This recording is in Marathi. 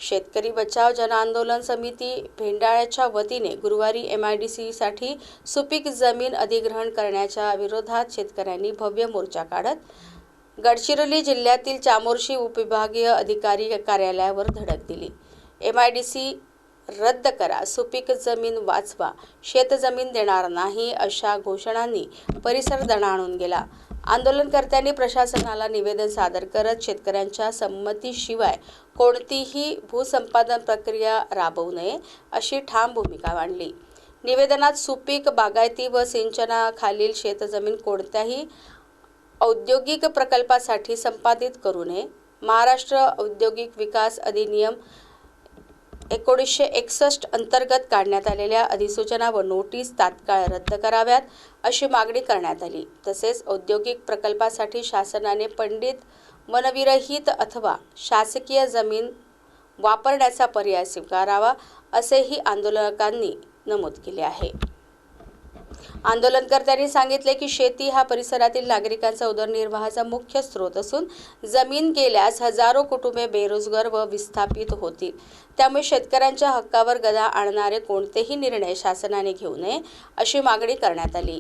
शेतकरी बचाव जनआंदोलन समिती भेंडाळ्याच्या वतीने गुरुवारी MIDC-साठी सुपीक जमीन अधिग्रहण करण्याच्या विरोधात शेतकऱ्यांनी भव्य मोर्चा काढत गडचिरोली जिल्ह्यातील चामोर्शी उपविभागीय अधिकारी कार्यालयावर धडक दिली। MIDC रद्द करा, सुपीक जमीन वाचवा, शेतजमीन देणार नाही अशा घोषणांनी परिसर दणाणून गेला। आंदोलनकर्त्यांनी प्रशासनाला निवेदन सादर करत शेतकऱ्यांच्या संमतीशिवाय कोणतीही भूसंपादन प्रक्रिया राबवू नये अशी ठाम भूमिका मांडली। निवेदनात सुपीक बागायती व सिंचनाखालील शेतजमीन कोणत्याही औद्योगिक प्रकल्पासाठी संपादित करू नये, महाराष्ट्र औद्योगिक विकास अधिनियम 1961 अंतर्गत काढण्यात आलेल्या अधिसूचना व नोटीस तात्काळ रद्द कराव्यात अशी मागणी करण्यात आली। तसेच औद्योगिक प्रकल्पासाठी शासनाने पंडित मनविरहित अथवा शासकीय जमीन वापरण्याचा पर्याय स्वीकारावा असेही आंदोलकांनी नमूद केले आहे। आंदोलनकर्त्यांनी सांगितले की शेती हा परिसरातील नागरिकांचा उदरनिर्वाहाचा मुख्य स्रोत असून जमीन गेल्यास हजारो कुटुंबे बेरोजगार व विस्थापित होतील। त्यामुळे शेतकऱ्यांच्या हक्कावर गदा आणणारे कोणतेही निर्णय शासनाने घेऊ नये अशी मागणी करण्यात आली।